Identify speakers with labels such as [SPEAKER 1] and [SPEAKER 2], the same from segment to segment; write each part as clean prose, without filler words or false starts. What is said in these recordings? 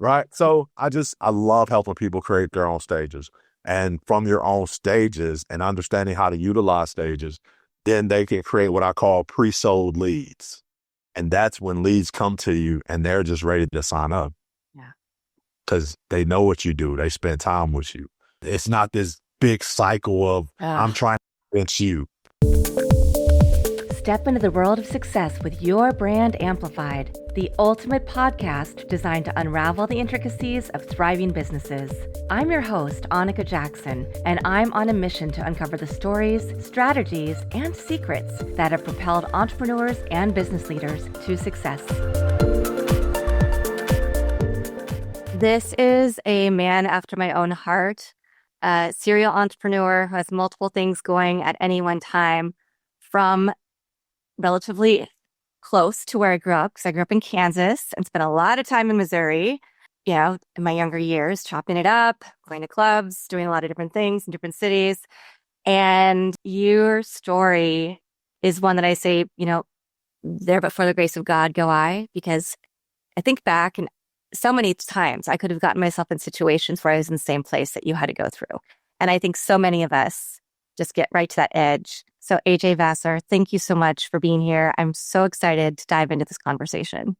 [SPEAKER 1] right? So I love helping people create their own stages. And from your own stages and understanding how to utilize stages, then they can create what I call pre-sold leads. And that's when leads come to you and they're just ready to sign up
[SPEAKER 2] Yeah.
[SPEAKER 1] because they know what you do. They spend time with you. It's not this big cycle of I'm trying to convince you.
[SPEAKER 2] Step into the world of success with your brand amplified, the ultimate podcast designed to unravel the intricacies of thriving businesses. I'm your host, Annika Jackson, and I'm on a mission to uncover the stories, strategies, and secrets that have propelled entrepreneurs and business leaders to success. This is a man after my own heart, a serial entrepreneur who has multiple things going at any one time, from relatively close to where I grew up, because I grew up in Kansas and spent a lot of time in Missouri, in my younger years, chopping it up, going to clubs, doing a lot of different things in different cities. And your story is one that I say, there but for the grace of God go I, because I think back and so many times I could have gotten myself in situations where I was in the same place that you had to go through. And I think so many of us just get right to that edge. So AJ Vassar, thank you so much for being here. I'm so excited to dive into this conversation.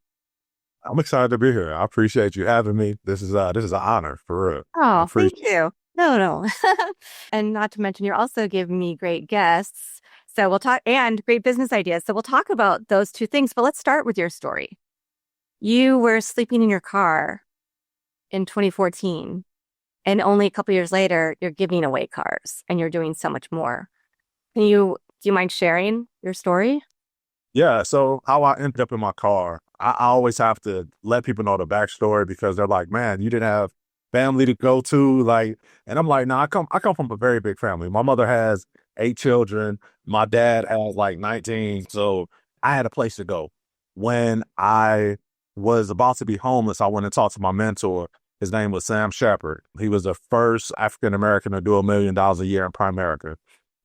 [SPEAKER 1] I'm excited to be here. I appreciate you having me. This is an honor, for real.
[SPEAKER 2] Oh, thank you. No. And not to mention, you're also giving me great guests. So we'll talk, and great business ideas. So we'll talk about those two things, but let's start with your story. You were sleeping in your car in 2014, and only a couple years later, you're giving away cars and you're doing so much more. Do you mind sharing your story?
[SPEAKER 1] Yeah. So how I ended up in my car, I always have to let people know the backstory because they're like, man, you didn't have family to go to. And I'm like, no, I come from a very big family. My mother has 8 children. My dad has 19. So I had a place to go. When I was about to be homeless, I went and talked to my mentor. His name was Sam Shepard. He was the first African-American to do $1 million a year in Primerica.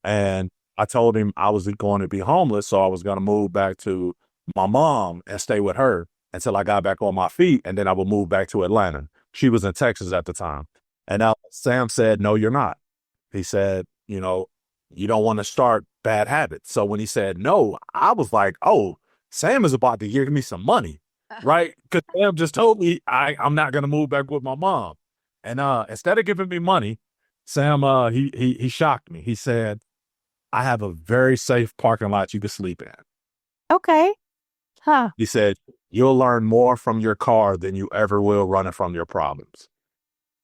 [SPEAKER 1] And I told him I was going to be homeless, so I was going to move back to my mom and stay with her until I got back on my feet, and then I would move back to Atlanta. She was in Texas at the time. And Sam said, no, you're not. He said, you don't want to start bad habits. So when he said no, I was like, oh, Sam is about to give me some money, right? Because Sam just told me I'm not going to move back with my mom. And instead of giving me money, Sam, he shocked me. He said, I have a very safe parking lot you can sleep in.
[SPEAKER 2] Okay. Huh.
[SPEAKER 1] He said, you'll learn more from your car than you ever will running from your problems.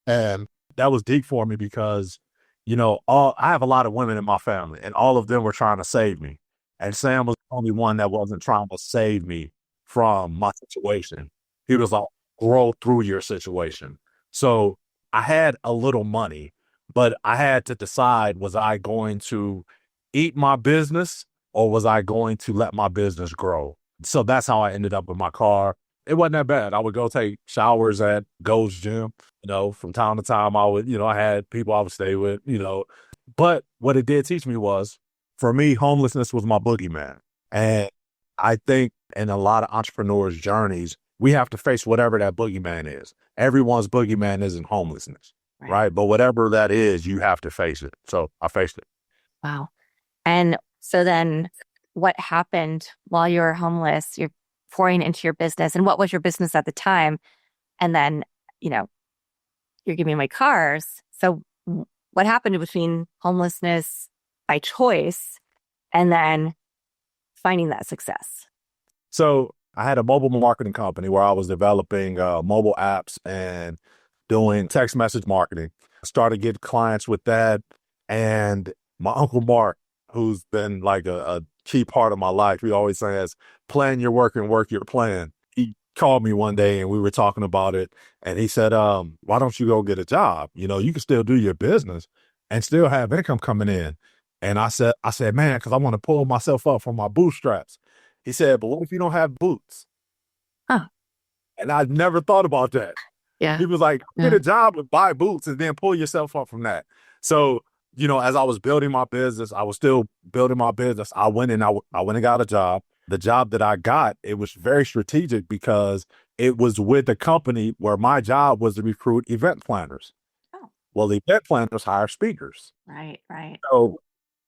[SPEAKER 1] And that was deep for me because, I have a lot of women in my family and all of them were trying to save me. And Sam was the only one that wasn't trying to save me from my situation. He was like, grow through your situation. So I had a little money, but I had to decide, was I going to eat my business or was I going to let my business grow? So that's how I ended up with my car. It wasn't that bad. I would go take showers at Gold's Gym, from time to time. I would, I had people I would stay with, but what it did teach me was, for me, homelessness was my boogeyman. And I think in a lot of entrepreneurs' journeys, we have to face whatever that boogeyman is. Everyone's boogeyman isn't homelessness, right? But whatever that is, you have to face it. So I faced it.
[SPEAKER 2] Wow. And so then what happened while you were homeless? You're pouring into your business. And what was your business at the time? And then, you're giving away cars. So what happened between homelessness by choice and then finding that success?
[SPEAKER 1] So I had a mobile marketing company where I was developing mobile apps and doing text message marketing. I started getting clients with that. And my Uncle Mark, who's been like a key part of my life, he always says, plan your work and work your plan. He called me one day and we were talking about it. And he said, why don't you go get a job? You can still do your business and still have income coming in. And I said, man, because I want to pull myself up from my bootstraps. He said, but what if you don't have boots?
[SPEAKER 2] Huh.
[SPEAKER 1] And I never thought about that.
[SPEAKER 2] Yeah.
[SPEAKER 1] He was like, get a job and buy boots and then pull yourself up from that. So, as I was building my business, I was still building my business. I went and got a job. The job that I got, it was very strategic because it was with a company where my job was to recruit event planners.
[SPEAKER 2] Oh,
[SPEAKER 1] Well, the event planners hire speakers.
[SPEAKER 2] right, right.
[SPEAKER 1] So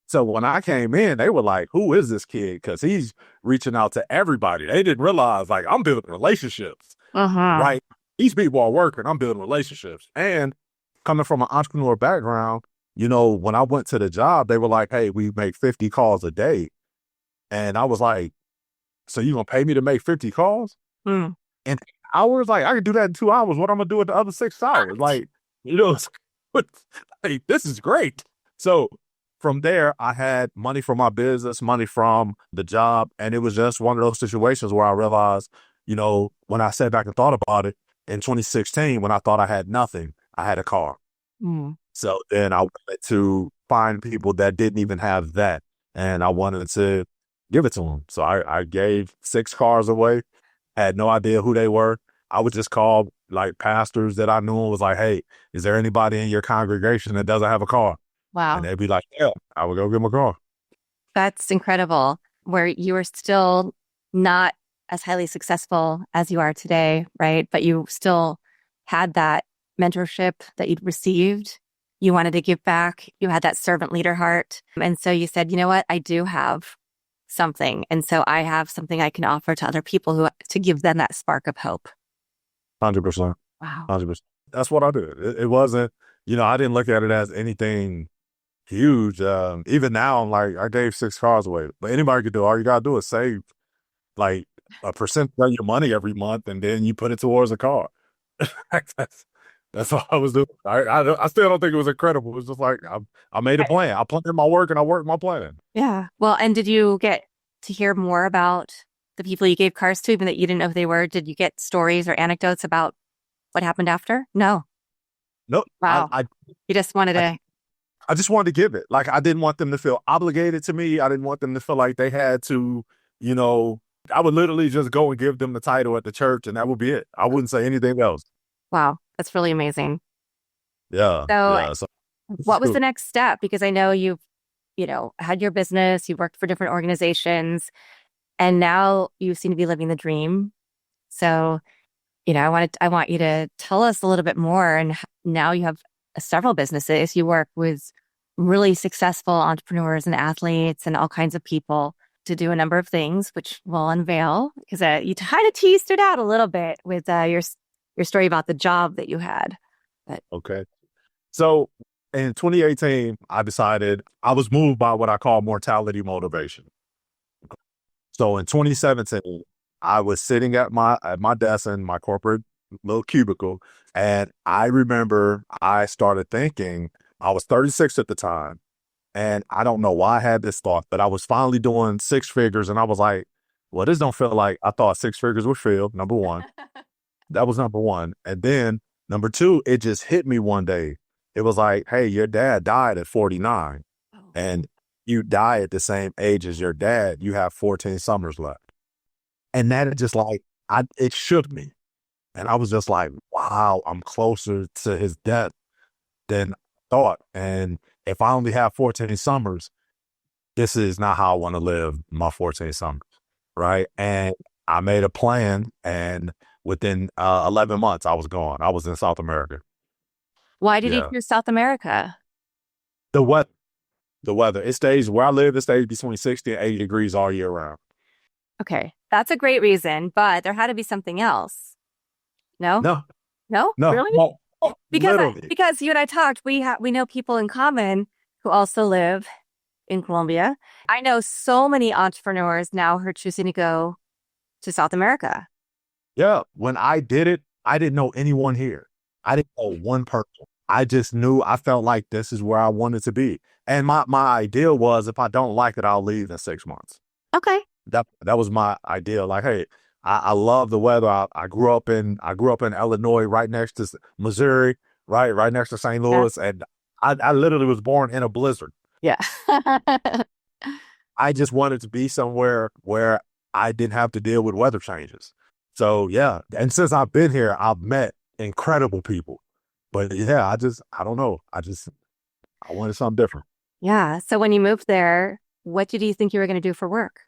[SPEAKER 1] so when I came in, they were like, "Who is this kid?" Because he's reaching out to everybody. They didn't realize like I'm building relationships,
[SPEAKER 2] Uh-huh.
[SPEAKER 1] right? These people are working. I'm building relationships, and coming from an entrepreneur background, when I went to the job, they were like, "Hey, we make 50 calls a day," and I was like, "So you gonna pay me to make 50 calls?"
[SPEAKER 2] Hmm.
[SPEAKER 1] In hours? Like, I could do that in 2 hours. What I'm gonna do with the other 6 hours? Like, it's like, this is great. So from there, I had money from my business, money from the job. And it was just one of those situations where I realized, when I sat back and thought about it in 2016, when I thought I had nothing, I had a car.
[SPEAKER 2] Hmm.
[SPEAKER 1] So then I wanted to find people that didn't even have that. And I wanted to give it to them. So I gave 6 cars away, had no idea who they were. I would just call like pastors that I knew and was like, "Hey, is there anybody in your congregation that doesn't have a car?" And
[SPEAKER 2] Wow.
[SPEAKER 1] they'd be like, "Yeah." I would go get my car.
[SPEAKER 2] That's incredible. Where you were still not as highly successful as you are today, right? But you still had that mentorship that you'd received. You wanted to give back. You had that servant leader heart. And so you said, you know what? I do have something. And so I have something I can offer to other people who to give them that spark of hope.
[SPEAKER 1] 100%.
[SPEAKER 2] Wow.
[SPEAKER 1] 100%. That's what I did. It wasn't, I didn't look at it as anything huge. Even now, I'm like, I gave 6 cars away. But anybody could do it. All you got to do is save like a percent of your money every month, and then you put it towards a car. that's that's all I was doing. I still don't think it was incredible. It was just like I made a plan. I planned my work and I worked my plan.
[SPEAKER 2] Yeah. Well, and did you get to hear more about the people you gave cars to, even that you didn't know who they were? Did you get stories or anecdotes about what happened after? No.
[SPEAKER 1] No,
[SPEAKER 2] Wow. You just wanted
[SPEAKER 1] I
[SPEAKER 2] to,
[SPEAKER 1] I just wanted to give it. Like I didn't want them to feel obligated to me. I didn't want them to feel like they had to, you know. I would literally just go and give them the title at the church, and that would be it. I wouldn't say anything else.
[SPEAKER 2] wow, that's really amazing.
[SPEAKER 1] Yeah,
[SPEAKER 2] So,
[SPEAKER 1] yeah. So this is
[SPEAKER 2] what was the
[SPEAKER 1] cool.
[SPEAKER 2] next step? Because I know you've, had your business, you've worked for different organizations, and now you seem to be living the dream. So, I want you to tell us a little bit more. And now you have several businesses. You work with really successful entrepreneurs and athletes and all kinds of people to do a number of things, which we'll unveil because you kind of teased it out a little bit with your story about the job that you had. But
[SPEAKER 1] Okay. So in 2018, I decided I was moved by what I call mortality motivation. So in 2017, I was sitting at my desk in my corporate little cubicle, and I remember I started thinking I was 36 at the time, and I don't know why I had this thought, but I was finally doing 6 figures, and I was like, "Well, this don't feel like I thought 6 figures would feel." Number one, that was number one, and then number two, it just hit me one day. It was like, "Hey, your dad died at 49,
[SPEAKER 2] oh,
[SPEAKER 1] and you die at the same age as your dad. You have 14 summers left." And that is just like it shook me. And I was just like, wow, I'm closer to his death than I thought. And if I only have 14 summers, this is not how I want to live my 14 summers. Right. And I made a plan, and within 11 months, I was gone. I was in South America.
[SPEAKER 2] why did you
[SPEAKER 1] Yeah.
[SPEAKER 2] choose South America?
[SPEAKER 1] The weather, the weather, it stays where I live, it stays between 60 and 80 degrees all year round.
[SPEAKER 2] Okay, that's a great reason, but there had to be something else. No,
[SPEAKER 1] No,
[SPEAKER 2] no,
[SPEAKER 1] no,
[SPEAKER 2] really?
[SPEAKER 1] no,
[SPEAKER 2] Because
[SPEAKER 1] literally.
[SPEAKER 2] because you and I talked, we know people in common who also live in Colombia. I know so many entrepreneurs now who are choosing to go to South America.
[SPEAKER 1] Yeah, when I did it, I didn't know anyone here. I didn't know one person. I just knew I felt like this is where I wanted to be. And my idea was if I don't like it, I'll leave in 6 months.
[SPEAKER 2] Okay.
[SPEAKER 1] That was my idea. Like, hey, I love the weather. I grew up in Illinois, right next to Missouri, right next to St.
[SPEAKER 2] Yeah.
[SPEAKER 1] Louis, and I literally was born in a blizzard.
[SPEAKER 2] Yeah.
[SPEAKER 1] I just wanted to be somewhere where I didn't have to deal with weather changes. So yeah, and since I've been here, I've met incredible people. But yeah, I don't know. I wanted something different.
[SPEAKER 2] Yeah. So when you moved there, what did you think you were going to do for work?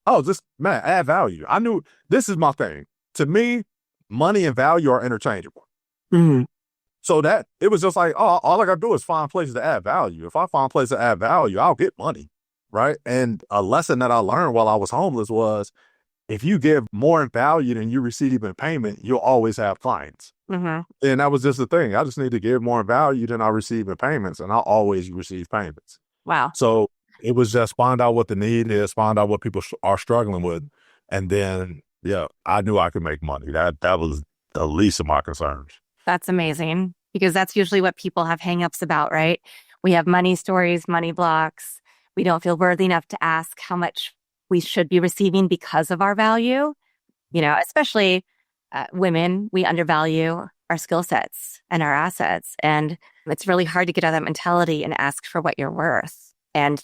[SPEAKER 1] Oh, just man, add value. I knew this is my thing. To me, money and value are interchangeable.
[SPEAKER 2] Mhm.
[SPEAKER 1] So that it was just like, oh, all I gotta do is find places to add value. If I find places to add value, I'll get money. Right. And a lesson that I learned while I was homeless was if you give more in value than you receive in payment, you'll always have clients.
[SPEAKER 2] Mhm.
[SPEAKER 1] And that was just the thing. I just need to give more in value than I receive in payments, and I'll always receive payments.
[SPEAKER 2] Wow.
[SPEAKER 1] So it was just find out what the need is, find out what people are struggling with, and then yeah, I knew I could make money. That was the least of my concerns.
[SPEAKER 2] That's amazing because that's usually what people have hangups about, right? We have money stories, money blocks. We don't feel worthy enough to ask how much we should be receiving because of our value. Especially women, we undervalue our skill sets and our assets. And it's really hard to get out of that mentality and ask for what you're worth. And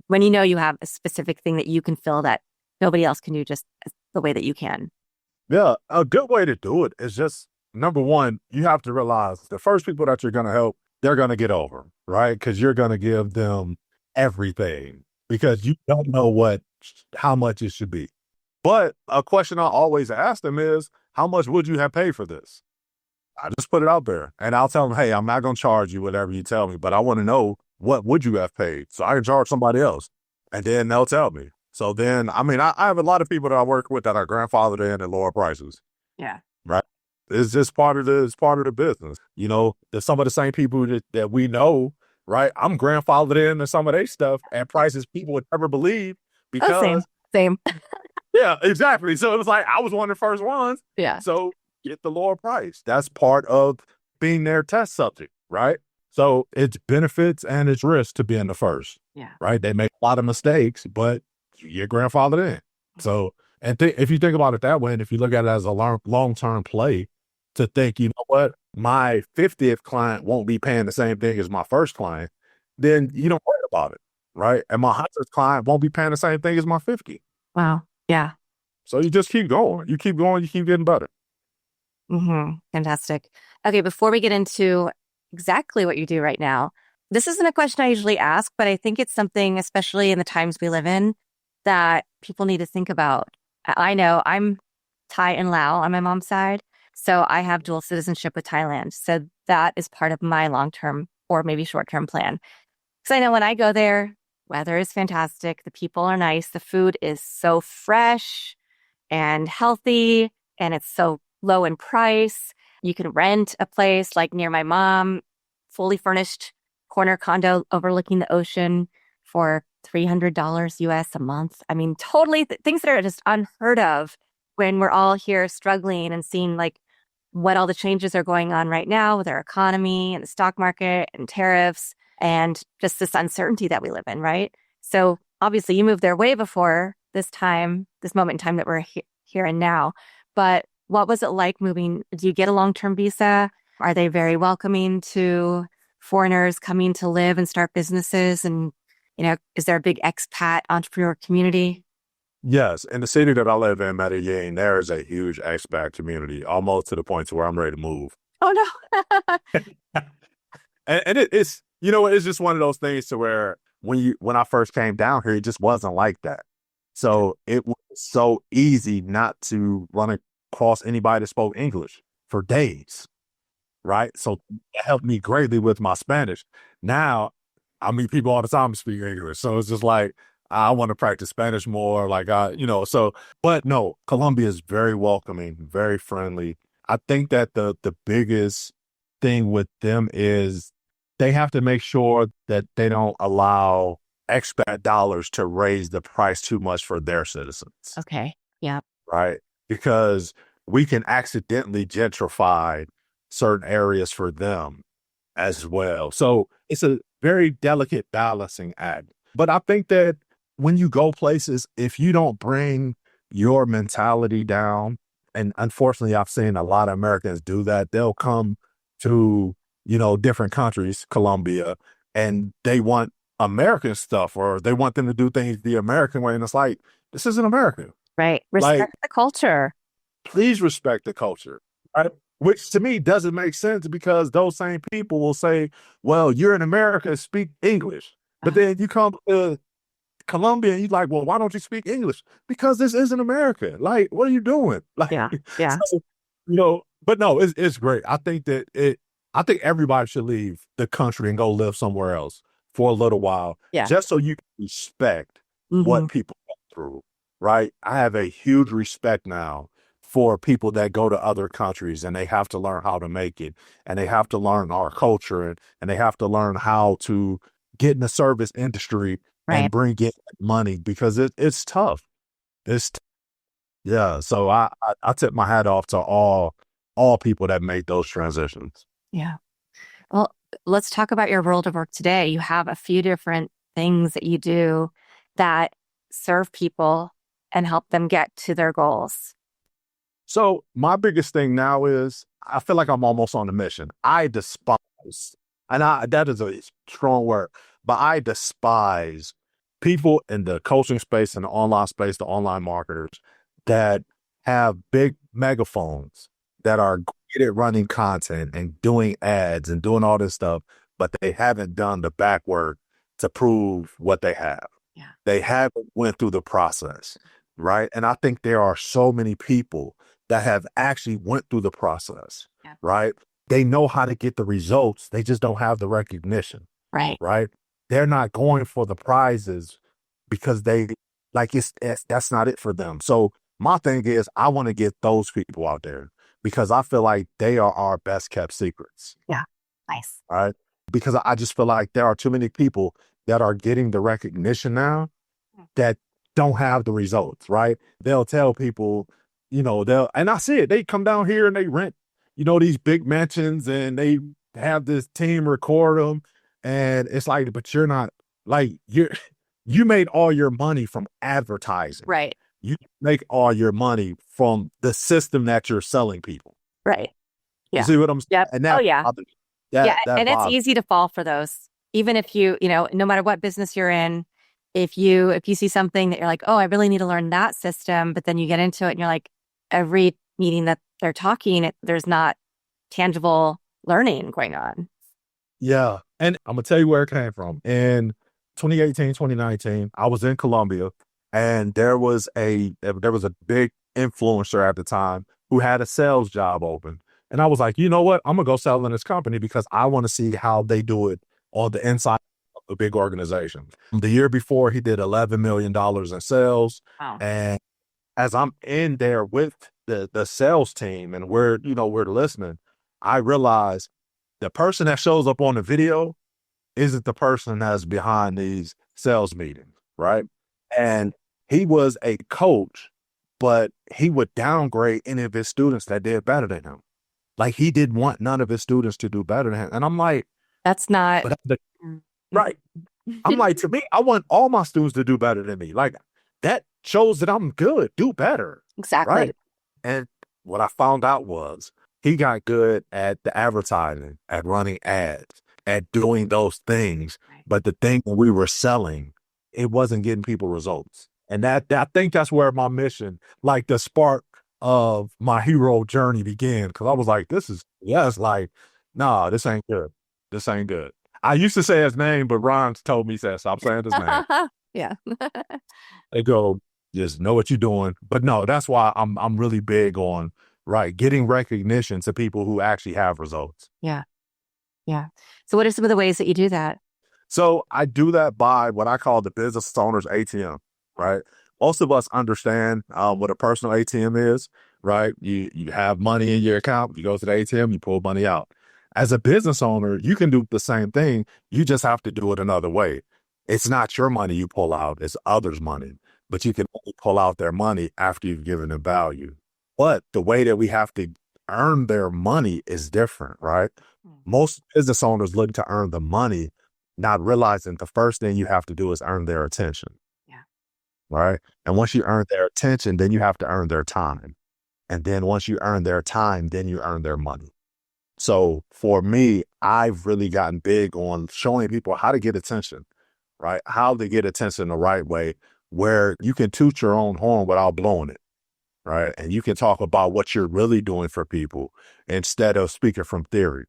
[SPEAKER 2] when you know you have a specific thing that you can fill that nobody else can do just the way that you can.
[SPEAKER 1] Yeah, a good way to do it is just number one, you have to realize the first people that you're going to help, they're going to get over, right? Because you're going to give them everything because you don't know how much it should be. But a question I always ask them is, how much would you have paid for this? I just put it out there and I'll tell them, hey, I'm not going to charge you whatever you tell me, but I want to know what would you have paid so I can charge somebody else. And then they'll tell me. So then, I mean, I have a lot of people that I work with that are grandfathered in at lower prices.
[SPEAKER 2] Yeah.
[SPEAKER 1] Right. It's just it's part of the business. There's some of the same people that we know, right? I'm grandfathered into some of their stuff at prices people would never believe
[SPEAKER 2] Oh, same.
[SPEAKER 1] because
[SPEAKER 2] Same.
[SPEAKER 1] yeah, exactly. So it was like I was one of the first ones.
[SPEAKER 2] Yeah.
[SPEAKER 1] So get the lower price. That's part of being their test subject, right? So it's benefits and it's risk to being the first.
[SPEAKER 2] Yeah.
[SPEAKER 1] Right. They make a lot of mistakes, but your grandfather in. So, and if you think about it that way, and if you look at it as a long-term play, to think, you know what, my 50th client won't be paying the same thing as my first client, then you don't worry about it, right? And my 100th client won't be paying the same thing as my 50.
[SPEAKER 2] Wow. Yeah.
[SPEAKER 1] So you just keep going. You keep going. You keep getting better.
[SPEAKER 2] Fantastic. Okay, before we get into exactly what you do right now, this isn't a question I usually ask, but I think it's something, especially in the times we live in, that people need to think about. I know I'm Thai and Lao on my mom's side, so I have dual citizenship with Thailand. So that is part of my long-term or maybe short-term plan. Because I know when I go there, weather is fantastic, the people are nice, the food is so fresh and healthy, and it's so low in price. You can rent a place like near my mom, fully furnished corner condo overlooking the ocean for $300 US a month. I mean, totally things that are just unheard of when we're all here struggling and seeing like what all the changes are going on right now with our economy and the stock market and tariffs and just this uncertainty that we live in, right? So obviously you moved there way before this moment in time that we're here and now. But what was it like moving? Do you get a long-term visa? Are they very welcoming to foreigners coming to live and start businesses? And, is there a big expat entrepreneur community?
[SPEAKER 1] Yes. In the city that I live in, Medellin, there is a huge expat community, almost to the point to where I'm ready to move.
[SPEAKER 2] Oh, no.
[SPEAKER 1] And it's just one of those things to where when I first came down here, it just wasn't like that. So it was so easy not to run across anybody that spoke English for days. Right. So it helped me greatly with my Spanish. Now I meet people all the time who speak English. So it's just like, I want to practice Spanish more. But no, Colombia is very welcoming, very friendly. I think that the biggest thing with them is they have to make sure that they don't allow expat dollars to raise the price too much for their citizens.
[SPEAKER 2] Okay. Yeah.
[SPEAKER 1] Right. Because we can accidentally gentrify certain areas for them as well. So it's a very delicate balancing act. But I think that when you go places, if you don't bring your mentality down, and unfortunately, I've seen a lot of Americans do that, they'll come to, different countries, Colombia, and they want American stuff or they want them to do things the American way. And it's like, this isn't America.
[SPEAKER 2] Right. Respect the culture.
[SPEAKER 1] Please respect the culture. Right. Which to me doesn't make sense because those same people will say, well, you're in America, speak English. But then you come to Colombia and you're like, well, why don't you speak English? Because this isn't America. Like, what are you doing? Like,
[SPEAKER 2] Yeah. Yeah.
[SPEAKER 1] but no, it's great. I think everybody should leave the country and go live somewhere else for a little while,
[SPEAKER 2] Yeah.
[SPEAKER 1] just so you can respect
[SPEAKER 2] Hmm.
[SPEAKER 1] what people go through, right? I have a huge respect now for people that go to other countries and they have to learn how to make it and they have to learn our culture and they have to learn how to get in the service industry and
[SPEAKER 2] Right.
[SPEAKER 1] bring in money because it's tough. It's yeah, so I tip my hat off to all people that made those transitions.
[SPEAKER 2] Yeah. Well, let's talk about your world of work today. You have a few different things that you do that serve people and help them get to their goals.
[SPEAKER 1] So my biggest thing now is I feel like I'm almost on a mission. I despise, and I that is a strong word, but I despise people in the coaching space and the online space, the online marketers that have big megaphones that are great at running content and doing ads and doing all this stuff, but they haven't done the back work to prove what they have.
[SPEAKER 2] Yeah.
[SPEAKER 1] They haven't went through the process, right? And I think there are so many people that have actually went through the process,
[SPEAKER 2] Yeah.
[SPEAKER 1] right? They know how to get the results. They just don't have the recognition,
[SPEAKER 2] Right.
[SPEAKER 1] right? They're not going for the prizes because they like it's that's not it for them. So my thing is I want to get those people out there because I feel like they are our best kept secrets,
[SPEAKER 2] Yeah. Nice.
[SPEAKER 1] right? Because I just feel like there are too many people that are getting the recognition now that don't have the results, right? They'll tell people, and I see it. They come down here and they rent, these big mansions and they have this team record them. And it's like, but you're not like, you made all your money from advertising.
[SPEAKER 2] Right.
[SPEAKER 1] You make all your money from the system that you're selling people.
[SPEAKER 2] Right.
[SPEAKER 1] You
[SPEAKER 2] Yeah.
[SPEAKER 1] see what I'm saying?
[SPEAKER 2] Yep.
[SPEAKER 1] And
[SPEAKER 2] Oh,
[SPEAKER 1] that
[SPEAKER 2] yeah.
[SPEAKER 1] bothers
[SPEAKER 2] Yeah.
[SPEAKER 1] that
[SPEAKER 2] And it's
[SPEAKER 1] bothers.
[SPEAKER 2] easy to fall for those. Even if no matter what business you're in, if you see something that you're like, oh, I really need to learn that system, but then you get into it and you're like, every meeting that they're talking, there's not tangible learning going on.
[SPEAKER 1] Yeah. And I'm gonna tell you where it came from. In 2018, 2019, I was in Colombia and there was a big influencer at the time who had a sales job open. And I was like, you know what? I'm gonna go sell in this company because I want to see how they do it on the inside of a big organization. The year before he did $11 million in sales.
[SPEAKER 2] Wow.
[SPEAKER 1] And as I'm in there with the sales team and we're listening, I realized the person that shows up on the video isn't the person that's behind these sales meetings, right? And he was a coach, but he would downgrade any of his students that did better than him. Like he didn't want none of his students to do better than him. And I'm like,
[SPEAKER 2] That's not
[SPEAKER 1] but right. I'm like, to me, I want all my students to do better than me. Like that shows that I'm good, do better.
[SPEAKER 2] exactly.
[SPEAKER 1] Right. And what I found out was he got good at the advertising, at running ads, at doing those things.
[SPEAKER 2] Right.
[SPEAKER 1] But the thing that we were selling, it wasn't getting people results. And that I think that's where my mission, like the spark of my hero journey began. Cause I was like, it's like, nah, this ain't good. This ain't good. I used to say his name, but Ron told me, said, stop saying his name.
[SPEAKER 2] Yeah.
[SPEAKER 1] They go, just know what you're doing. But no, that's why I'm really big on right getting recognition to people who actually have results.
[SPEAKER 2] Yeah. Yeah. So what are some of the ways that you do that?
[SPEAKER 1] So I do that by what I call the business owner's ATM, right? Most of us understand what a personal ATM is, right? You have money in your account, you go to the ATM, you pull money out. As a business owner, you can do the same thing. You just have to do it another way. It's not your money you pull out, it's others' money, but you can only pull out their money after you've given them value. But the way that we have to earn their money is different, right? Most business owners look to earn the money, not realizing the first thing you have to do is earn their attention.
[SPEAKER 2] Yeah.
[SPEAKER 1] Right. And once you earn their attention, then you have to earn their time. And then once you earn their time, then you earn their money. So for me, I've really gotten big on showing people how to get attention, right? How to get attention the right way, where you can toot your own horn without blowing it, right? And you can talk about what you're really doing for people instead of speaking from theory,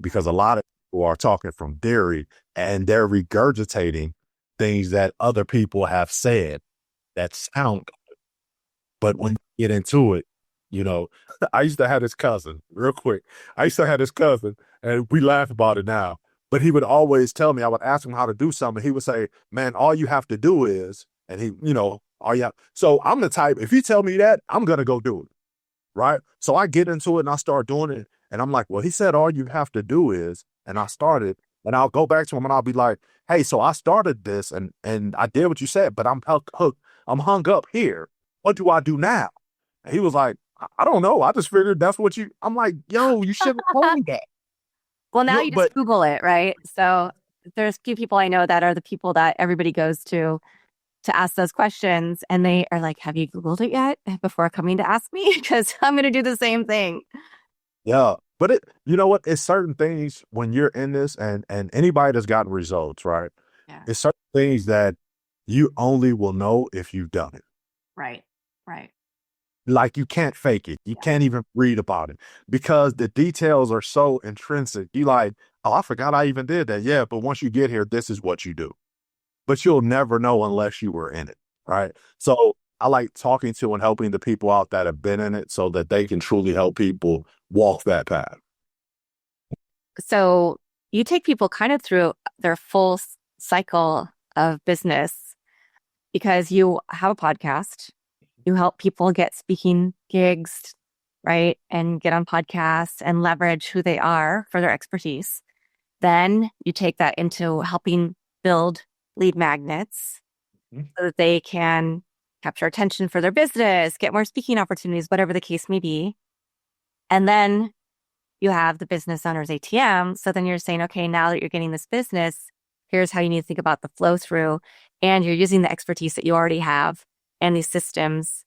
[SPEAKER 1] because a lot of people are talking from theory and they're regurgitating things that other people have said that sound good. But when you get into it, You know, I used to have this cousin, real quick. I used to have this cousin, and we laugh about it now. But he would always tell me, I would ask him how to do something. He would say, man, all you have to do is, and he, all you have. So I'm the type, if you tell me that, I'm going to go do it. Right. So I get into it and I start doing it. And I'm like, well, he said, all you have to do is, and I started, and I'll go back to him and I'll be like, hey, so I started this and I did what you said, but I'm hung up here. What do I do now? And he was like, I don't know. I just figured that's what I'm like, yo, you should have told me that.
[SPEAKER 2] Well, now you
[SPEAKER 1] But
[SPEAKER 2] just Google it, right? So there's a few people I know that are the people that everybody goes to ask those questions, and they are like, have you Googled it yet before coming to ask me? Because I'm going to do the same thing.
[SPEAKER 1] yeah, but you know what? It's certain things when you're in this and anybody that's gotten results, right?
[SPEAKER 2] Yeah.
[SPEAKER 1] It's certain things that you only will know if you've done it.
[SPEAKER 2] Right. Right.
[SPEAKER 1] Like you can't fake it. You
[SPEAKER 2] Yeah.
[SPEAKER 1] can't even read about it because the details are so intrinsic. You like, oh, I forgot I even did that. Yeah, but once you get here, this is what you do. But you'll never know unless you were in it, right? So I like talking to and helping the people out that have been in it so that they can truly help people walk that path.
[SPEAKER 2] So you take people kind of through their full cycle of business because you have a podcast. You help people get speaking gigs, right? And get on podcasts and leverage who they are for their expertise. Then you take that into helping build lead magnets so that they can capture attention for their business, get more speaking opportunities, whatever the case may be. And then you have the business owner's ATM. So then you're saying, okay, now that you're getting this business, here's how you need to think about the flow through. And you're using the expertise that you already have and these systems,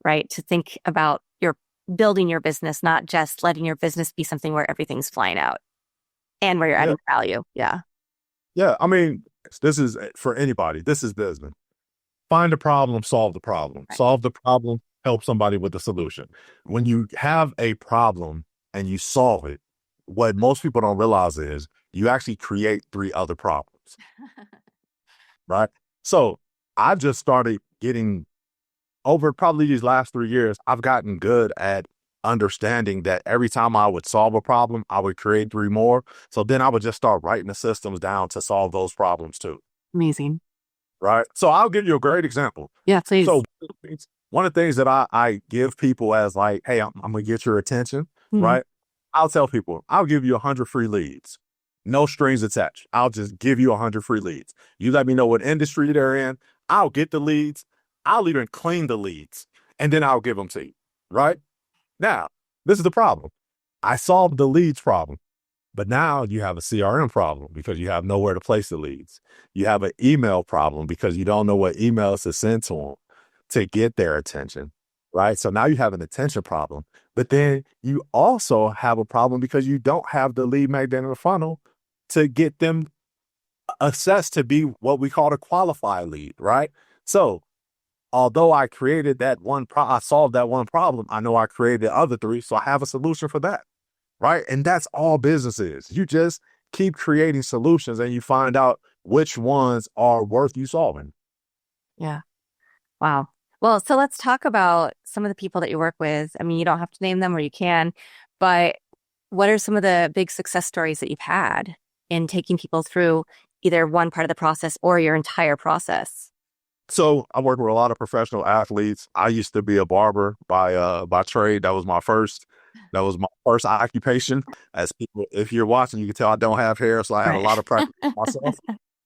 [SPEAKER 2] right, to think about your building your business, not just letting your business be something where everything's flying out and where you're
[SPEAKER 1] Yeah.
[SPEAKER 2] adding value. Yeah.
[SPEAKER 1] Yeah. I mean, this is for anybody. This is business. Find a problem, solve the problem.
[SPEAKER 2] Right.
[SPEAKER 1] Solve the problem, help somebody with the solution. When you have a problem and you solve it, what most people don't realize is you actually create three other problems, right? So I just started getting over probably these last 3 years, I've gotten good at understanding that every time I would solve a problem, I would create three more. So then I would just start writing the systems down to solve those problems too.
[SPEAKER 2] Amazing.
[SPEAKER 1] Right. So I'll give you a great example.
[SPEAKER 2] Yeah, please.
[SPEAKER 1] So one of the things that I give people as like, hey, I'm going to get your attention, right? I'll tell people, I'll give you 100 free leads. No strings attached. I'll just give you 100 free leads. You let me know what industry they're in. I'll get the leads. I'll even clean the leads and then I'll give them to you. Right now, this is the problem. I solved the leads problem, but now you have a CRM problem because you have nowhere to place the leads. You have an email problem because you don't know what emails to send to them to get their attention. Right. So now you have an attention problem, but then you also have a problem because you don't have the lead magnet in the funnel to get them assessed to be what we call a qualified lead. Right. So although I created that I solved that one problem, I know I created the other three. So I have a solution for that. Right. And that's all business is. You just keep creating solutions and you find out which ones are worth you solving.
[SPEAKER 2] Yeah. Wow. Well, so let's talk about some of the people that you work with. I mean, you don't have to name them or you can, but what are some of the big success stories that you've had in taking people through either one part of the process or your entire process?
[SPEAKER 1] So I work with a lot of professional athletes. I used to be a barber by trade. That was my first occupation. As people, if you're watching, you can tell I don't have hair, so I had a
[SPEAKER 2] Right.
[SPEAKER 1] lot of practice myself.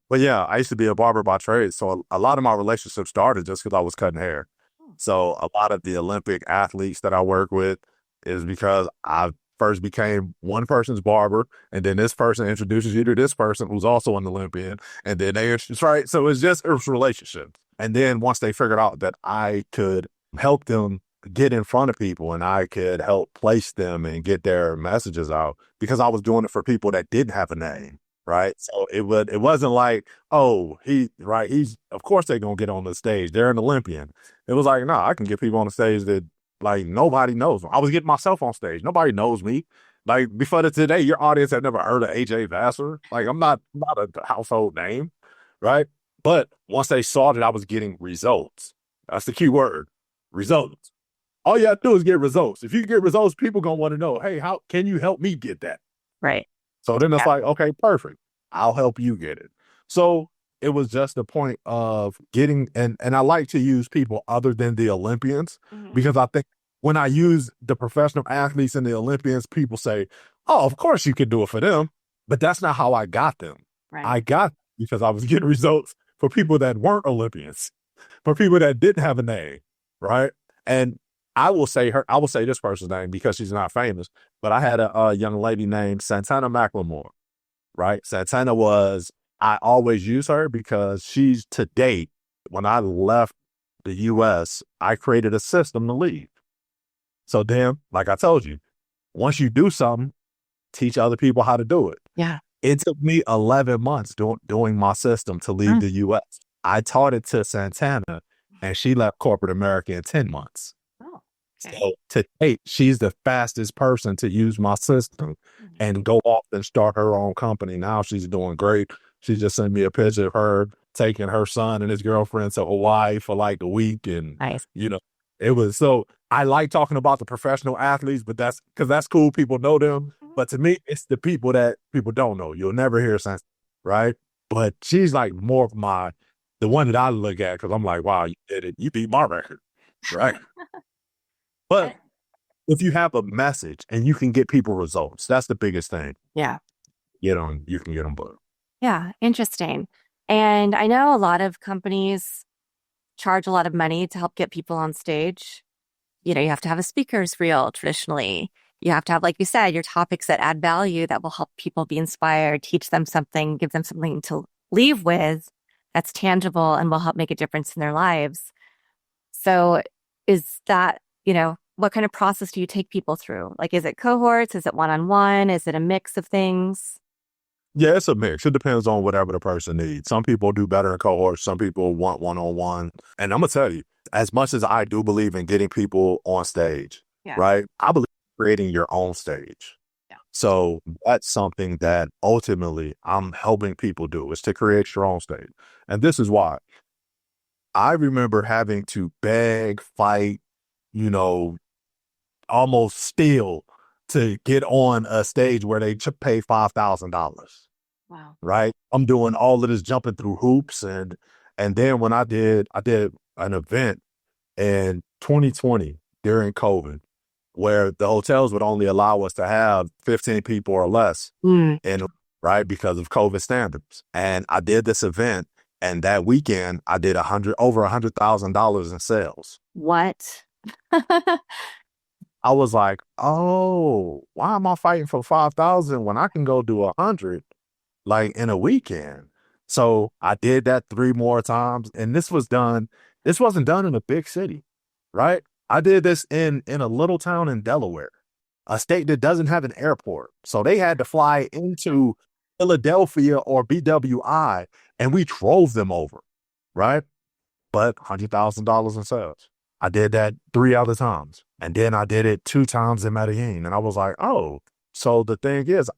[SPEAKER 1] But yeah, I used to be a barber by trade. So a lot of my relationships started just because I was cutting hair. So a lot of the Olympic athletes that I work with is because I first became one person's barber, and then this person introduces you to this person who's also an Olympian, and then it's right. So it's relationships. And then once they figured out that I could help them get in front of people and I could help place them and get their messages out because I was doing it for people that didn't have a name. Right. So it wasn't like, oh, he's of course they're gonna get on the stage. They're an Olympian. It was like, no, I can get people on the stage that like nobody knows. I was getting myself on stage. Nobody knows me. Like before today, your audience had never heard of AJ Vassar. Like I'm not a household name, right? But once they saw that I was getting results, that's the key word, results. All you have to do is get results. If you get results, people gonna want to know, hey, how can you help me get that?
[SPEAKER 2] Right.
[SPEAKER 1] So then it's
[SPEAKER 2] Yeah.
[SPEAKER 1] like, okay, perfect. I'll help you get it. So it was just a point of getting, and I like to use people other than the Olympians
[SPEAKER 2] Mhm.
[SPEAKER 1] because I think when I use the professional athletes and the Olympians, people say, oh, of course you could do it for them. But that's not how I got them.
[SPEAKER 2] Right.
[SPEAKER 1] I got because I was getting results for people that weren't Olympians, for people that didn't have a name, right? And I will say this person's name because she's not famous, but I had a young lady named Santana McLemore, right? Santana was, I always use her because she's to date, when I left the US, I created a system to leave. So then, like I told you, once you do something, teach other people how to do it.
[SPEAKER 2] Yeah.
[SPEAKER 1] It took me 11 months doing my system to leave
[SPEAKER 2] Mm.
[SPEAKER 1] the US. I taught it to Santana and she left corporate America in 10 months.
[SPEAKER 2] Oh, okay.
[SPEAKER 1] So to date, she's the fastest person to use my system
[SPEAKER 2] Mhm.
[SPEAKER 1] and go off and start her own company. Now she's doing great. She just sent me a picture of her taking her son and his girlfriend to Hawaii for like a week. And,
[SPEAKER 2] Nice.
[SPEAKER 1] you know, it was so I like talking about the professional athletes, but that's because that's cool. People know them.
[SPEAKER 2] Mhm.
[SPEAKER 1] But to me, it's the people that people don't know. You'll never hear since, right? But she's like more of the one that I look at because I'm like, wow, you did it. You beat my record, right? But if you have a message and you can get people results, that's the biggest thing.
[SPEAKER 2] Yeah.
[SPEAKER 1] You can get them booked.
[SPEAKER 2] Yeah. Interesting. And I know a lot of companies charge a lot of money to help get people on stage. You have to have a speaker's reel traditionally. You have to have, like you said, your topics that add value that will help people be inspired, teach them something, give them something to leave with that's tangible and will help make a difference in their lives. So is that, what kind of process do you take people through? Like, is it cohorts? Is it one-on-one? Is it a mix of things?
[SPEAKER 1] Yeah, it's a mix. It depends on whatever the person needs. Some people do better in cohorts. Some people want one-on-one. And I'm going to tell you, as much as I do believe in getting people on stage,
[SPEAKER 2] Yeah.
[SPEAKER 1] right? I believe in creating your own stage.
[SPEAKER 2] Yeah.
[SPEAKER 1] So that's something that ultimately I'm helping people do is to create your own stage. And this is why I remember having to beg, fight, you know, almost steal to get on a stage where they pay $5,000.
[SPEAKER 2] Wow.
[SPEAKER 1] Right? I'm doing all of this jumping through hoops and then when I did an event in 2020 during COVID where the hotels would only allow us to have 15 people or less
[SPEAKER 2] Mm.
[SPEAKER 1] and right because of COVID standards. And I did this event and that weekend I did over $100,000 in sales.
[SPEAKER 2] What?
[SPEAKER 1] I was like, oh, why am I fighting for 5,000 when I can go do 100 like in a weekend? So I did that 3 more times. And this wasn't done in a big city, right? I did this in a little town in Delaware, a state that doesn't have an airport. So they had to fly into Philadelphia or BWI and we drove them over, right? But $100,000 in sales. I did that 3 other times. And then I did it 2 times in Medellin. And I was like, oh, so the thing is,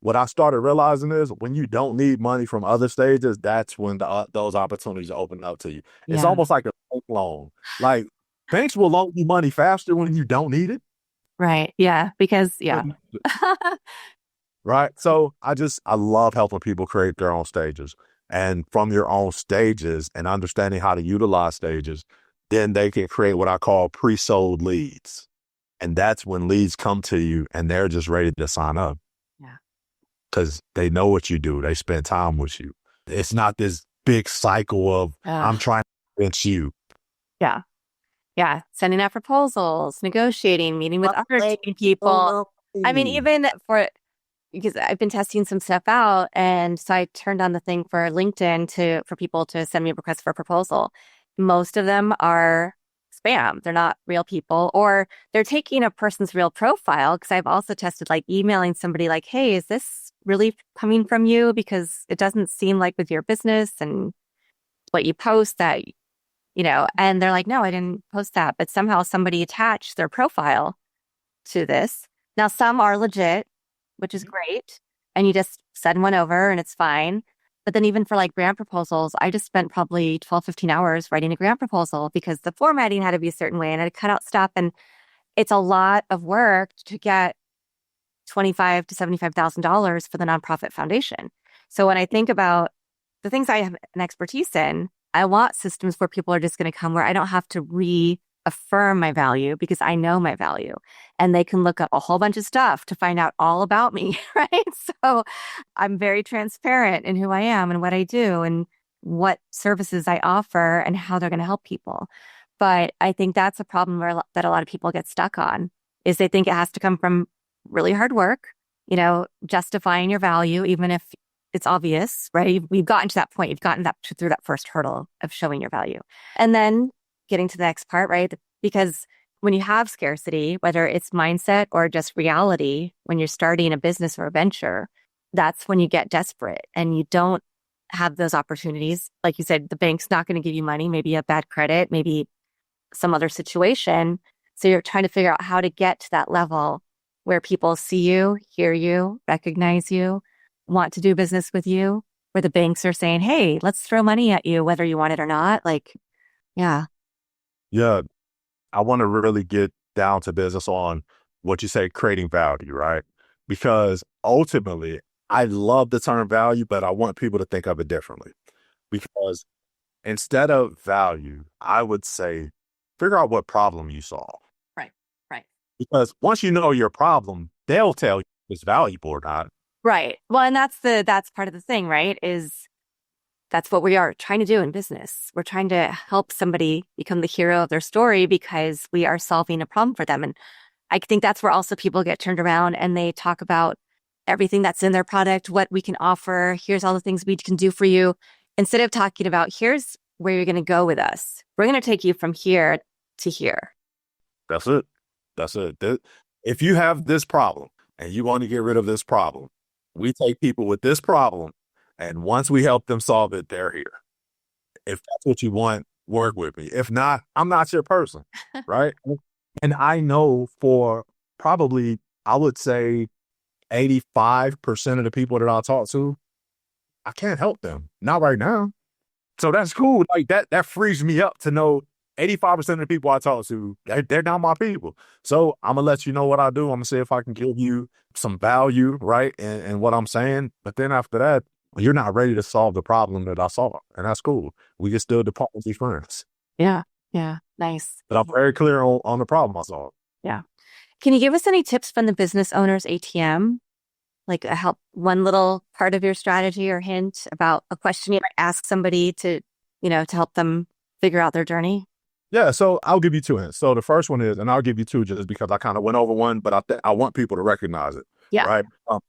[SPEAKER 1] what I started realizing is when you don't need money from other stages, that's when those opportunities open up to you. It's
[SPEAKER 2] Yeah.
[SPEAKER 1] almost like a bank loan. Like banks will loan you money faster when you don't need it.
[SPEAKER 2] Right. Yeah. Because, yeah.
[SPEAKER 1] Right. So I love helping people create their own stages. And from your own stages and understanding how to utilize stages, then they can create what I call pre-sold leads. And that's when leads come to you and they're just ready to sign up
[SPEAKER 2] Yeah.
[SPEAKER 1] because they know what you do. They spend time with you. It's not this big cycle of I'm trying to convince you.
[SPEAKER 2] Yeah. Yeah. Sending out proposals, negotiating, meeting with other team people. I mean, even because I've been testing some stuff out. And so I turned on the thing for LinkedIn for people to send me a request for a proposal. Most of them are spam. They're not real people, or they're taking a person's real profile. Cause I've also tested like emailing somebody like, hey, is this really coming from you? Because it doesn't seem like with your business and what you post that, and they're like, no, I didn't post that. But somehow somebody attached their profile to this. Now, some are legit, which is great. And you just send one over and it's fine. But then even for like grant proposals, I just spent probably 12, 15 hours writing a grant proposal because the formatting had to be a certain way and I had to cut out stuff. And it's a lot of work to get 25 to $75,000 for the nonprofit foundation. So when I think about the things I have an expertise in, I want systems where people are just going to come where I don't have to reaffirm my value because I know my value and they can look up a whole bunch of stuff to find out all about me, right? So I'm very transparent in who I am and what I do and what services I offer and how they're going to help people. But I think that's a problem that a lot of people get stuck on is they think it has to come from really hard work, justifying your value, even if it's obvious, right? We've gotten to that point. You've gotten through that first hurdle of showing your value. And then getting to the next part, right? Because when you have scarcity, whether it's mindset or just reality, when you're starting a business or a venture, that's when you get desperate and you don't have those opportunities. Like you said, the bank's not going to give you money, maybe a bad credit, maybe some other situation. So you're trying to figure out how to get to that level where people see you, hear you, recognize you, want to do business with you, where the banks are saying, hey, let's throw money at you, whether you want it or not. Like, yeah.
[SPEAKER 1] Yeah. I want to really get down to business on what you say, creating value, right? Because ultimately, I love the term value, but I want people to think of it differently. Because instead of value, I would say, figure out what problem you solve.
[SPEAKER 2] Right, right.
[SPEAKER 1] Because once you know your problem, they'll tell you if it's valuable or not.
[SPEAKER 2] Right. Well, and that's part of the thing, right? Is that's what we are trying to do in business. We're trying to help somebody become the hero of their story because we are solving a problem for them. And I think that's where also people get turned around and they talk about everything that's in their product, what we can offer. Here's all the things we can do for you. Instead of talking about, here's where you're going to go with us. We're going to take you from here to here.
[SPEAKER 1] That's it. That's it. If you have this problem and you want to get rid of this problem, we take people with this problem. And once we help them solve it, they're here. If that's what you want, work with me. If not, I'm not your person. Right. And I know for probably, I would say 85% of the people that I talk to, I can't help them. Not right now. So that's cool. Like that frees me up to know 85% of the people I talk to, they're not my people. So I'm gonna let you know what I do. I'm gonna see if I can give you some value, right? And what I'm saying. But then after that, you're not ready to solve the problem that I solved. And that's cool. We can still depart and be friends.
[SPEAKER 2] Yeah. Yeah. Nice.
[SPEAKER 1] But I'm very clear on the problem I solved.
[SPEAKER 2] Yeah. Can you give us any tips from the business owner's ATM? Like one little part of your strategy or hint about a question you might ask somebody to help them figure out their journey?
[SPEAKER 1] Yeah, so I'll give you two hints. So the first one is, and I'll give you two just because I kind of went over one, but I want people to recognize it.
[SPEAKER 2] Yeah.
[SPEAKER 1] Right.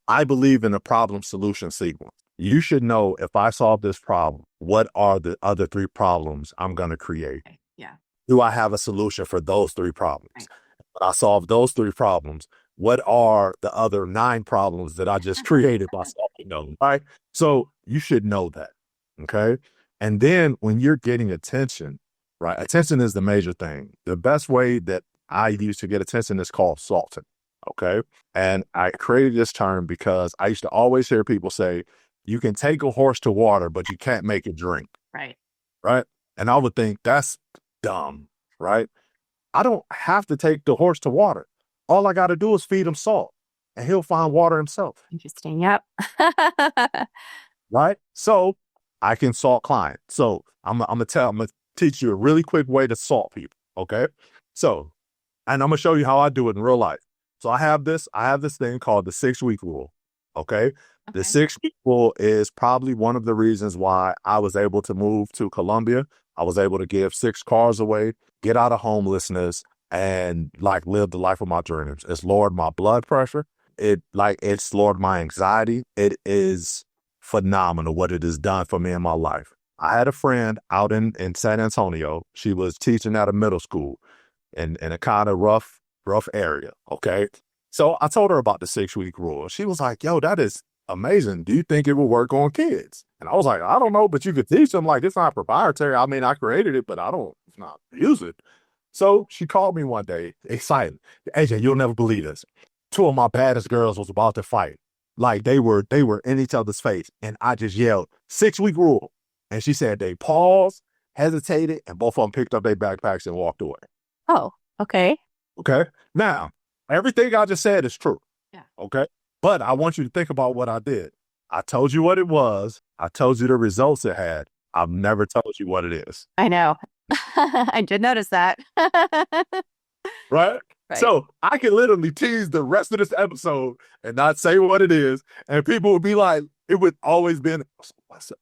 [SPEAKER 1] I believe in the problem solution sequence. You should know if I solve this problem, what are the other three problems I'm going to create?
[SPEAKER 2] Okay. Yeah.
[SPEAKER 1] Do I have a solution for those three problems? Right. When I solve those three problems, what are the other 9 problems that I just created by solving them? All right. So you should know that. Okay. And then when you're getting attention, right? Attention is the major thing. The best way that I use to get attention is called salting. Okay. And I created this term because I used to always hear people say, you can take a horse to water, but you can't make it drink.
[SPEAKER 2] Right.
[SPEAKER 1] Right. And I would think that's dumb. Right. I don't have to take the horse to water. All I got to do is feed him salt and he'll find water himself.
[SPEAKER 2] Interesting. Yep.
[SPEAKER 1] Right. So I can salt clients. So I'm going to teach you a really quick way to salt people. Okay. So, and I'm going to show you how I do it in real life. So I have this thing called the 6-week rule. Okay. The 6-week rule is probably one of the reasons why I was able to move to Colombia. I was able to give 6 cars away, get out of homelessness, and live the life of my dreams. It's lowered my blood pressure. It's lowered my anxiety. It is phenomenal what it has done for me in my life. I had a friend out in San Antonio. She was teaching at a middle school in a kind of rough area. Okay. So I told her about the 6-week rule. She was like, yo, that is amazing. Do you think it will work on kids? And I was like, I don't know, but you could teach them. Like, it's not proprietary. I mean, I created it, but I don't not use it. So she called me one day, excited. AJ, you'll never believe this. 2 of my baddest girls was about to fight. Like they were in each other's face. And I just yelled, 6 week rule. And she said they paused, hesitated, and both of them picked up their backpacks and walked away.
[SPEAKER 2] Oh, okay.
[SPEAKER 1] Okay. Now, everything I just said is true.
[SPEAKER 2] Yeah.
[SPEAKER 1] Okay. But I want you to think about what I did. I told you what it was. I told you the results it had. I've never told you what it is.
[SPEAKER 2] I know. I did notice that.
[SPEAKER 1] Right?
[SPEAKER 2] Right.
[SPEAKER 1] So I can literally tease the rest of this episode and not say what it is. And people would be like, it would always be,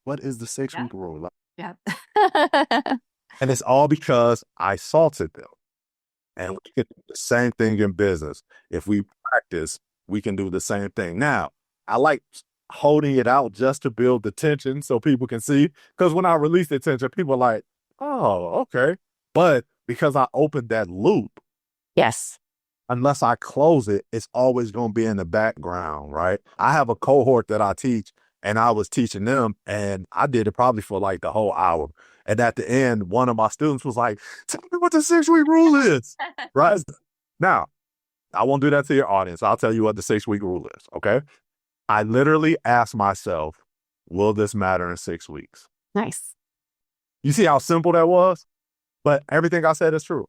[SPEAKER 1] what is the 6 week rule?
[SPEAKER 2] Yeah.
[SPEAKER 1] And it's all because I salted them. And we can do the same thing in business. If we practice, we can do the same thing. Now, I like holding it out just to build the tension so people can see. Because when I release the tension, people are like, oh, okay. But because I opened that loop,
[SPEAKER 2] Yes.
[SPEAKER 1] unless I close it, it's always going to be in the background, right? I have a cohort that I teach, and I was teaching them, and I did it probably for like the whole hour. And at the end, one of my students was like, tell me what the 6 week rule is, right? Now, I won't do that to your audience. I'll tell you what the 6 week rule is, okay? I literally asked myself, will this matter in 6 weeks?
[SPEAKER 2] Nice.
[SPEAKER 1] You see how simple that was? But everything I said is true.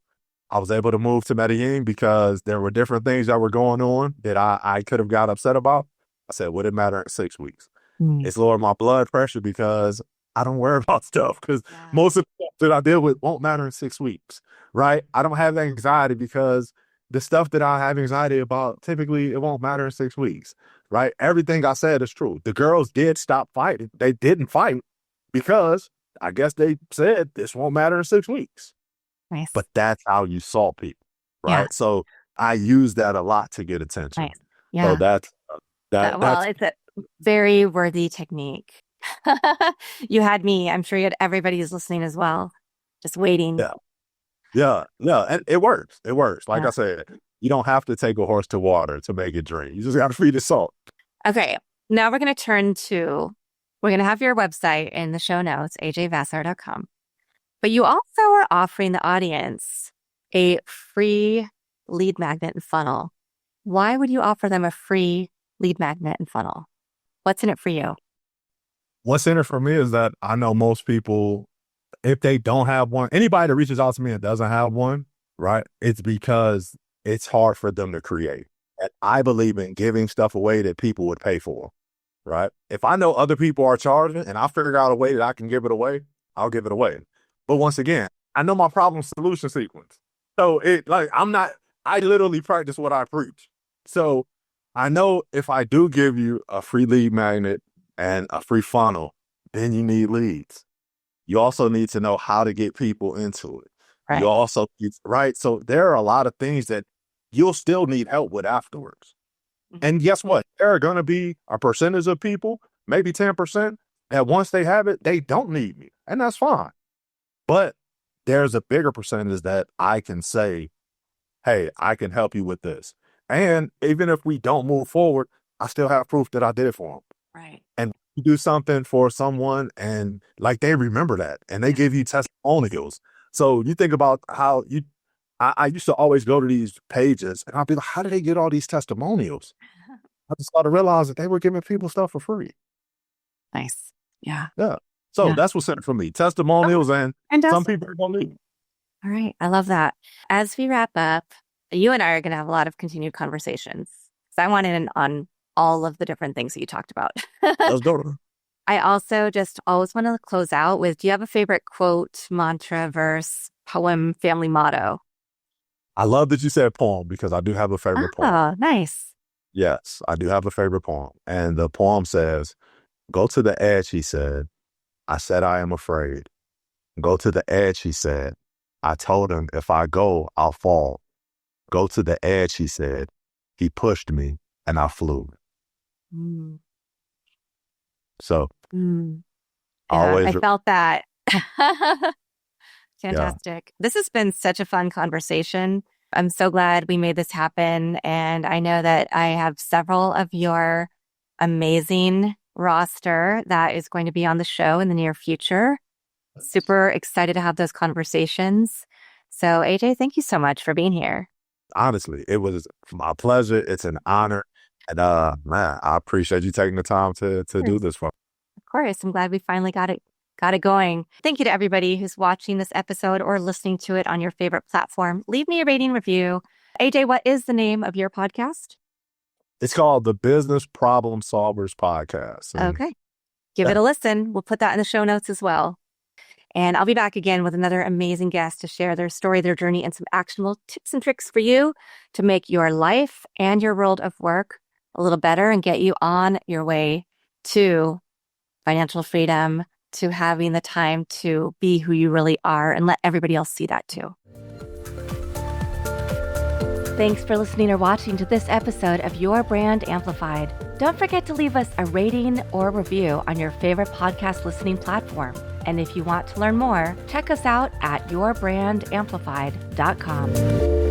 [SPEAKER 1] I was able to move to Medellin because there were different things that were going on that I could have got upset about. I said, would it matter in 6 weeks? It's lowered my blood pressure because I don't worry about stuff because most of the stuff that I deal with won't matter in 6 weeks, right? I don't have anxiety because the stuff that I have anxiety about, typically it won't matter in 6 weeks, right? Everything I said is true. The girls did stop fighting. They didn't fight because I guess they said this won't matter in 6 weeks.
[SPEAKER 2] Nice.
[SPEAKER 1] But that's how you salt people, right?
[SPEAKER 2] Yeah.
[SPEAKER 1] So I use that a lot to get attention.
[SPEAKER 2] Nice. Yeah.
[SPEAKER 1] So that's
[SPEAKER 2] well, it's a very worthy technique. You had me. I'm sure you had everybody who's listening as well, just waiting.
[SPEAKER 1] Yeah. And it works. It works. Like
[SPEAKER 2] Yeah.
[SPEAKER 1] I said, you don't have to take a horse to water to make it drink. You just got to feed it salt.
[SPEAKER 2] Okay. Now we're going to have your website in the show notes, ajvassar.com. But you also are offering the audience a free lead magnet and funnel. Why would you offer them a free lead magnet and funnel? What's in it for you?
[SPEAKER 1] What's in it for me is that I know most people, if they don't have one, anybody that reaches out to me and doesn't have one, right? It's because it's hard for them to create. And I believe in giving stuff away that people would pay for, right? If I know other people are charging and I figure out a way that I can give it away, I'll give it away. But once again, I know my problem solution sequence. So I literally practice what I preach. So I know if I do give you a free lead magnet and a free funnel, then you need leads. You also need to know how to get people into it.
[SPEAKER 2] Right.
[SPEAKER 1] You also, right? So there are a lot of things that you'll still need help with afterwards. Mm-hmm. And guess what? There are going to be a percentage of people, maybe 10%, that once they have it, they don't need me. And that's fine. But there's a bigger percentage that I can say, hey, I can help you with this. And even if we don't move forward, I still have proof that I did it for them.
[SPEAKER 2] Right.
[SPEAKER 1] And you do something for someone and like they remember that and they give you testimonials. So you think about how I used to always go to these pages and I'd be like, how did they get all these testimonials? I just started to realize that they were giving people stuff for free.
[SPEAKER 2] Nice. Yeah.
[SPEAKER 1] Yeah. So that's what's in it for me. Testimonials and some people are going to need it.
[SPEAKER 2] All right. I love that. As we wrap up, you and I are going to have a lot of continued conversations. So I want in on all of the different things that you talked about.
[SPEAKER 1] Let's go.
[SPEAKER 2] I also just always want to close out with, do you have a favorite quote, mantra, verse, poem, family motto?
[SPEAKER 1] I love that you said poem because I do have a favorite poem.
[SPEAKER 2] Oh, nice.
[SPEAKER 1] Yes, I do have a favorite poem. And the poem says, go to the edge, he said. I said, I am afraid. Go to the edge, he said. I told him, if I go, I'll fall. Go to the edge, he said. He pushed me and I flew.
[SPEAKER 2] Mm.
[SPEAKER 1] So
[SPEAKER 2] I felt that. Fantastic. This has been such a fun conversation. I'm so glad we made this happen. And I know that I have several of your amazing roster that is going to be on the show in the near future. Super excited to have those conversations. So AJ, thank you so much for being here.
[SPEAKER 1] Honestly, it was my pleasure. It's an honor. And man, I appreciate you taking the time to do this for me.
[SPEAKER 2] Of course. I'm glad we finally got it going. Thank you to everybody who's watching this episode or listening to it on your favorite platform. Leave me a rating review. AJ, what is the name of your podcast?
[SPEAKER 1] It's called the Business Problem Solvers Podcast. And
[SPEAKER 2] okay. Give it a listen. We'll put that in the show notes as well. And I'll be back again with another amazing guest to share their story, their journey, and some actionable tips and tricks for you to make your life and your world of work a little better and get you on your way to financial freedom, to having the time to be who you really are and let everybody else see that too. Thanks for listening or watching to this episode of Your Brand Amplified. Don't forget to leave us a rating or review on your favorite podcast listening platform. And if you want to learn more, check us out at yourbandamplified.com.